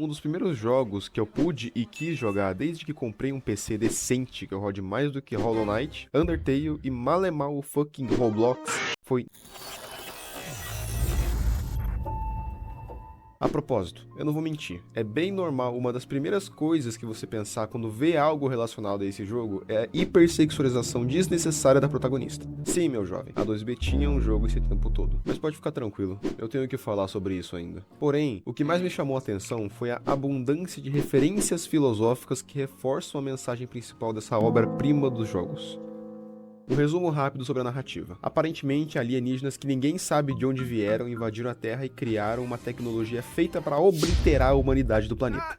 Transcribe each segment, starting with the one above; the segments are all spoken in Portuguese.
Um dos primeiros jogos que eu pude e quis jogar desde que comprei um PC decente que eu rode mais do que Hollow Knight, Undertale e malemal o fucking Roblox foi... A propósito, eu não vou mentir, é bem normal, uma das primeiras coisas que você pensar quando vê algo relacionado a esse jogo é a hipersexualização desnecessária da protagonista. Sim, meu jovem, a 2B tinha um jogo esse tempo todo, mas pode ficar tranquilo, eu tenho que falar sobre isso ainda. Porém, o que mais me chamou a atenção foi a abundância de referências filosóficas que reforçam a mensagem principal dessa obra-prima dos jogos. Um resumo rápido sobre a narrativa. Aparentemente, alienígenas que ninguém sabe de onde vieram invadiram a Terra e criaram uma tecnologia feita para obliterar a humanidade do planeta.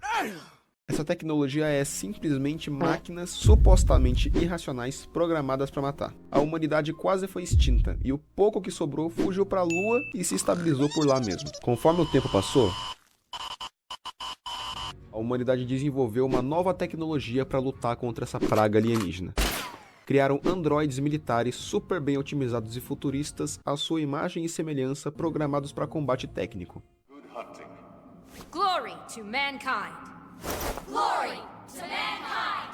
Essa tecnologia é simplesmente máquinas supostamente irracionais programadas para matar. A humanidade quase foi extinta e o pouco que sobrou fugiu para a Lua e se estabilizou por lá mesmo. Conforme o tempo passou, a humanidade desenvolveu uma nova tecnologia para lutar contra essa praga alienígena. Criaram androides militares super bem otimizados e futuristas à sua imagem e semelhança, programados para combate técnico. Glory to mankind. Glory to mankind.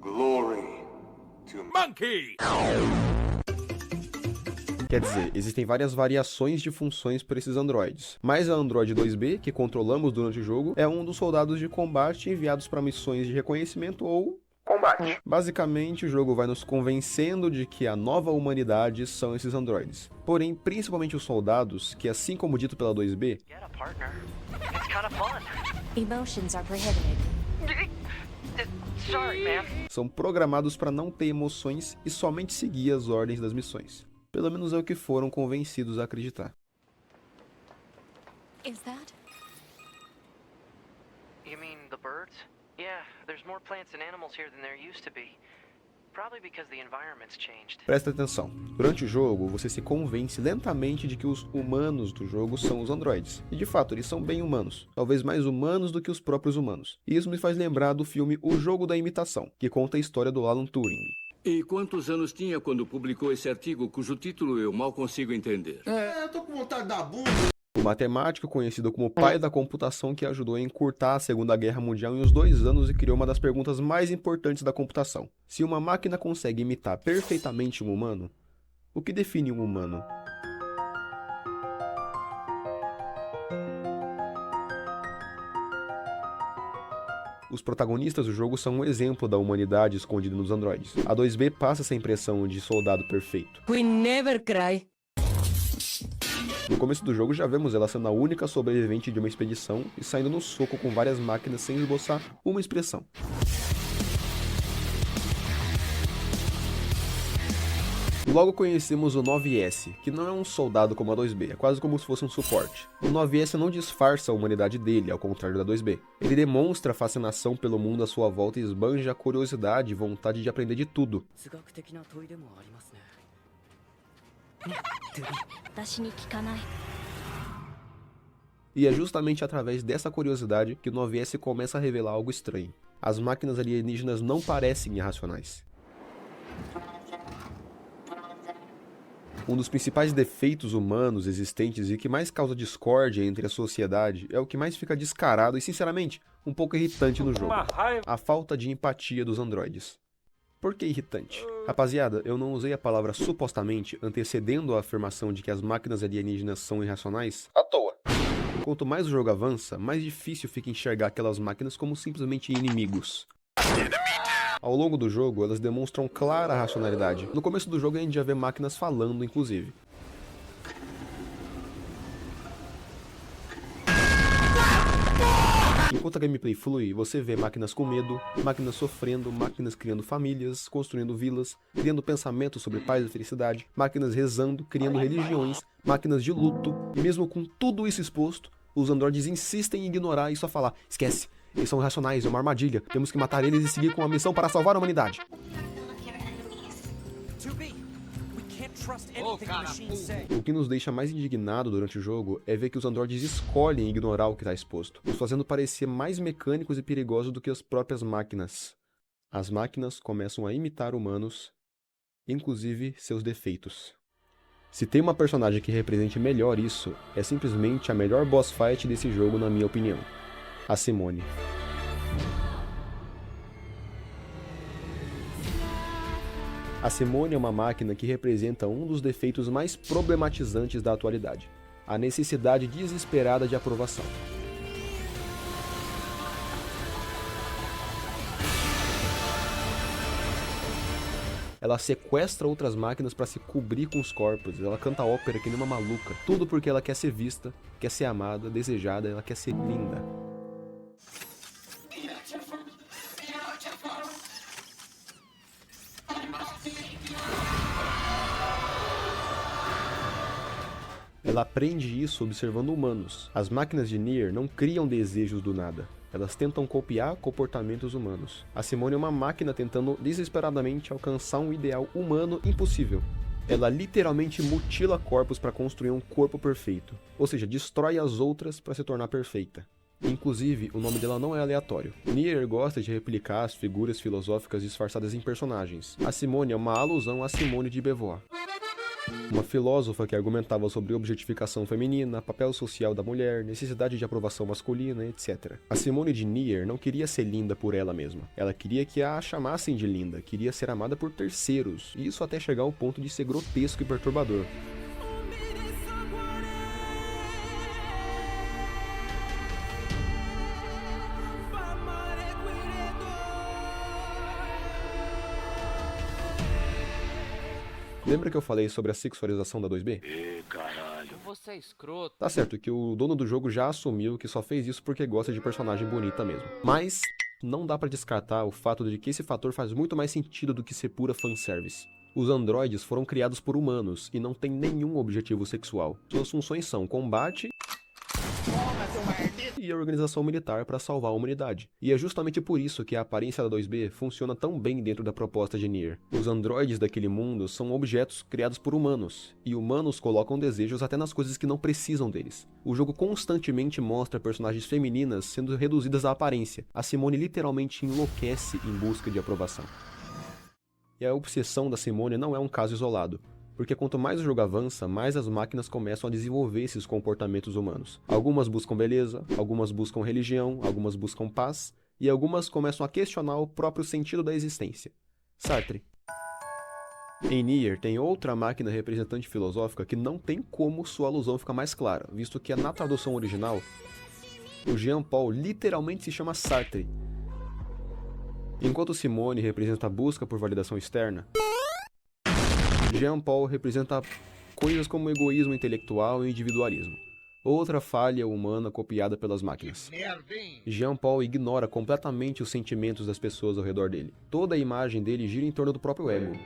Glory to monkey. Quer dizer, existem várias variações de funções para esses androides. Mas a Android 2B, que controlamos durante o jogo, é um dos soldados de combate enviados para missões de reconhecimento ou combate. Basicamente, o jogo vai nos convencendo de que a nova humanidade são esses androides. Porém, principalmente os soldados, que assim como dito pela 2B, Emotions are prohibited. Sorry, man. são programados para não ter emoções e somente seguir as ordens das missões. Pelo menos é o que foram convencidos a acreditar. Is that? You mean the birds? Yeah, there's more plants and animals here than there used to be. Probably because the environment's changed. Presta atenção, durante o jogo você se convence lentamente de que os humanos do jogo são os androides. E de fato, eles são bem humanos, talvez mais humanos do que os próprios humanos. E isso me faz lembrar do filme O Jogo da Imitação, que conta a história do Alan Turing. E quantos anos tinha quando publicou esse artigo, cujo título eu mal consigo entender? Eu tô com vontade da bunda. O matemático conhecido como pai da computação que ajudou a encurtar a Segunda Guerra Mundial em uns 2 anos e criou uma das perguntas mais importantes da computação. Se uma máquina consegue imitar perfeitamente um humano, o que define um humano? Os protagonistas do jogo são um exemplo da humanidade escondida nos androides. A 2B passa essa impressão de soldado perfeito. We never cry. No começo do jogo já vemos ela sendo a única sobrevivente de uma expedição e saindo no soco com várias máquinas sem esboçar uma expressão. Logo conhecemos o 9S, que não é um soldado como a 2B, é quase como se fosse um suporte. O 9S não disfarça a humanidade dele, ao contrário da 2B. Ele demonstra a fascinação pelo mundo à sua volta e esbanja a curiosidade e vontade de aprender de tudo. E é justamente através dessa curiosidade que o 9S começa a revelar algo estranho. As máquinas alienígenas não parecem irracionais. Um dos principais defeitos humanos existentes e que mais causa discórdia entre a sociedade é o que mais fica descarado e, sinceramente, um pouco irritante no jogo: a falta de empatia dos androides. Por que irritante? Rapaziada, eu não usei a palavra supostamente antecedendo a afirmação de que as máquinas alienígenas são irracionais à toa. Quanto mais o jogo avança, mais difícil fica enxergar aquelas máquinas como simplesmente inimigos. Ao longo do jogo, elas demonstram clara racionalidade. No começo do jogo a gente já vê máquinas falando, inclusive. Enquanto a gameplay flui, você vê máquinas com medo, máquinas sofrendo, máquinas criando famílias, construindo vilas, criando pensamentos sobre paz e felicidade, máquinas rezando, criando religiões, máquinas de luto, e mesmo com tudo isso exposto, os androides insistem em ignorar e só falar: esquece, eles são irracionais, é uma armadilha, temos que matar eles e seguir com a missão para salvar a humanidade. O que nos deixa mais indignado durante o jogo é ver que os androides escolhem ignorar o que está exposto, nos fazendo parecer mais mecânicos e perigosos do que as próprias máquinas. As máquinas começam a imitar humanos, inclusive seus defeitos. Se tem uma personagem que represente melhor isso, é simplesmente a melhor boss fight desse jogo, na minha opinião. A Simone. A Simone é uma máquina que representa um dos defeitos mais problematizantes da atualidade: a necessidade desesperada de aprovação. Ela sequestra outras máquinas para se cobrir com os corpos, ela canta ópera que nem uma maluca, tudo porque ela quer ser vista, quer ser amada, desejada, ela quer ser linda. Ela aprende isso observando humanos. As máquinas de Nier não criam desejos do nada. Elas tentam copiar comportamentos humanos. A Simone é uma máquina tentando desesperadamente alcançar um ideal humano impossível. Ela literalmente mutila corpos para construir um corpo perfeito. Ou seja, destrói as outras para se tornar perfeita. Inclusive, o nome dela não é aleatório. Nier gosta de replicar as figuras filosóficas disfarçadas em personagens. A Simone é uma alusão a Simone de Beauvoir, uma filósofa que argumentava sobre objetificação feminina, papel social da mulher, necessidade de aprovação masculina, etc. A Simone de Nier não queria ser linda por ela mesma. Ela queria que a chamassem de linda, queria ser amada por terceiros, e isso até chegar ao ponto de ser grotesco e perturbador. Lembra que eu falei sobre a sexualização da 2B? Caralho. Você é escroto. Tá certo que o dono do jogo já assumiu que só fez isso porque gosta de personagem bonita mesmo. Mas não dá pra descartar o fato de que esse fator faz muito mais sentido do que ser pura fanservice. Os androides foram criados por humanos e não têm nenhum objetivo sexual. Suas funções são combate e a organização militar para salvar a humanidade. E é justamente por isso que a aparência da 2B funciona tão bem dentro da proposta de Nier. Os androides daquele mundo são objetos criados por humanos, e humanos colocam desejos até nas coisas que não precisam deles. O jogo constantemente mostra personagens femininas sendo reduzidas à aparência. A Simone literalmente enlouquece em busca de aprovação. E a obsessão da Simone não é um caso isolado, porque quanto mais o jogo avança, mais as máquinas começam a desenvolver esses comportamentos humanos. Algumas buscam beleza, algumas buscam religião, algumas buscam paz, e algumas começam a questionar o próprio sentido da existência. Sartre. Em Nier tem outra máquina representante filosófica que não tem como sua alusão ficar mais clara, visto que na tradução original, o Jean Paul literalmente se chama Sartre. Enquanto Simone representa a busca por validação externa, Jean Paul representa coisas como egoísmo intelectual e individualismo. Outra falha humana copiada pelas máquinas. Jean Paul ignora completamente os sentimentos das pessoas ao redor dele. Toda a imagem dele gira em torno do próprio ego.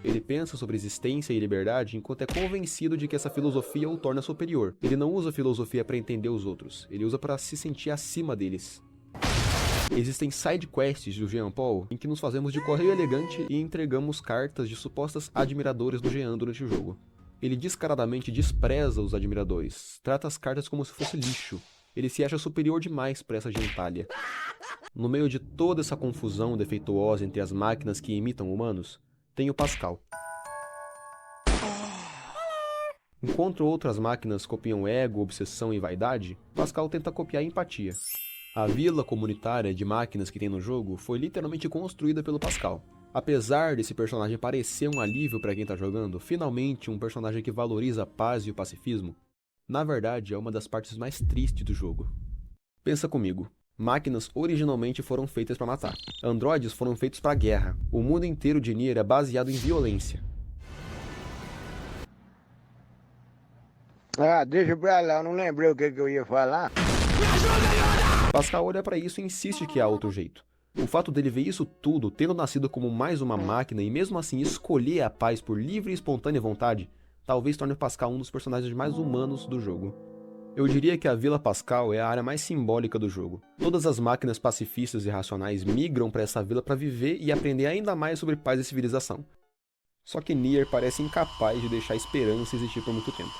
Ele pensa sobre existência e liberdade enquanto é convencido de que essa filosofia o torna superior. Ele não usa a filosofia para entender os outros, ele usa para se sentir acima deles. Existem sidequests do Jean Paul em que nos fazemos de correio elegante e entregamos cartas de supostas admiradores do Jean durante o jogo. Ele descaradamente despreza os admiradores, trata as cartas como se fosse lixo. Ele se acha superior demais para essa gentalha. No meio de toda essa confusão defeituosa entre as máquinas que imitam humanos, tem o Pascal. Enquanto outras máquinas copiam ego, obsessão e vaidade, Pascal tenta copiar empatia. A vila comunitária de máquinas que tem no jogo foi literalmente construída pelo Pascal. Apesar desse personagem parecer um alívio para quem tá jogando, finalmente um personagem que valoriza a paz e o pacifismo, na verdade é uma das partes mais tristes do jogo. Pensa comigo, máquinas originalmente foram feitas para matar, androides foram feitos para guerra, o mundo inteiro de Nier é baseado em violência. Ah, deixa pra lá, eu não lembrei o que eu ia falar. Pascal olha pra isso e insiste que há outro jeito. O fato dele ver isso tudo, tendo nascido como mais uma máquina e mesmo assim escolher a paz por livre e espontânea vontade, talvez torne Pascal um dos personagens mais humanos do jogo. Eu diria que a Vila Pascal é a área mais simbólica do jogo. Todas as máquinas pacifistas e racionais migram pra essa vila pra viver e aprender ainda mais sobre paz e civilização. Só que Nier parece incapaz de deixar esperança existir por muito tempo.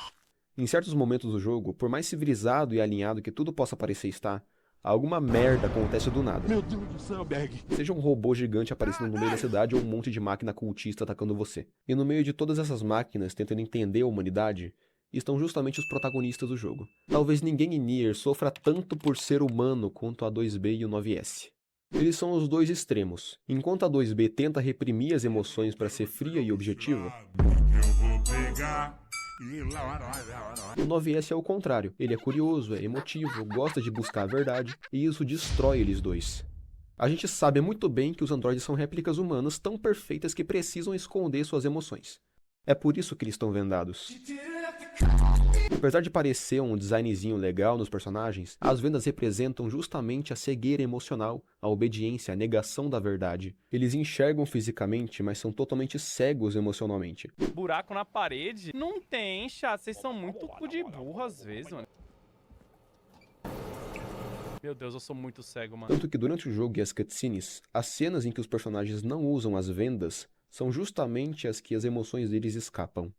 Em certos momentos do jogo, por mais civilizado e alinhado que tudo possa parecer estar, alguma merda acontece do nada. Meu Deus do céu, Berg. Seja um robô gigante aparecendo no meio da cidade ou um monte de máquina cultista atacando você. E no meio de todas essas máquinas tentando entender a humanidade, estão justamente os protagonistas do jogo. Talvez ninguém em Nier sofra tanto por ser humano quanto a 2B e o 9S. Eles são os dois extremos. Enquanto a 2B tenta reprimir as emoções para ser fria e objetiva, o 9S é o contrário. Ele é curioso, é emotivo, gosta de buscar a verdade, e isso destrói eles dois. A gente sabe muito bem que os androides são réplicas humanas tão perfeitas que precisam esconder suas emoções. É por isso que eles estão vendados. Apesar de parecer um designzinho legal nos personagens, as vendas representam justamente a cegueira emocional, a obediência, a negação da verdade. Eles enxergam fisicamente, mas são totalmente cegos emocionalmente. Buraco na parede? Não tem, chato. Vocês são muito cu de burro às vezes, mano. Meu Deus, eu sou muito cego, mano. Tanto que durante o jogo e as cutscenes, as cenas em que os personagens não usam as vendas são justamente as que as emoções deles escapam.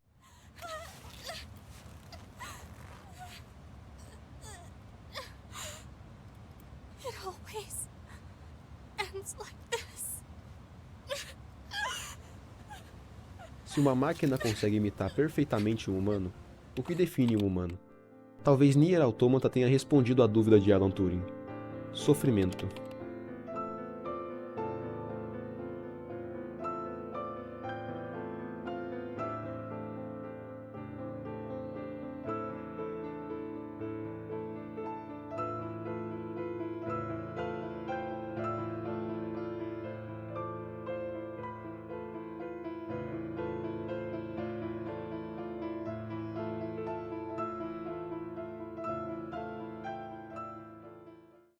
It always ends like this. Se uma máquina consegue imitar perfeitamente um humano, o que define um humano? Talvez Nier Automata tenha respondido à dúvida de Alan Turing. Sofrimento.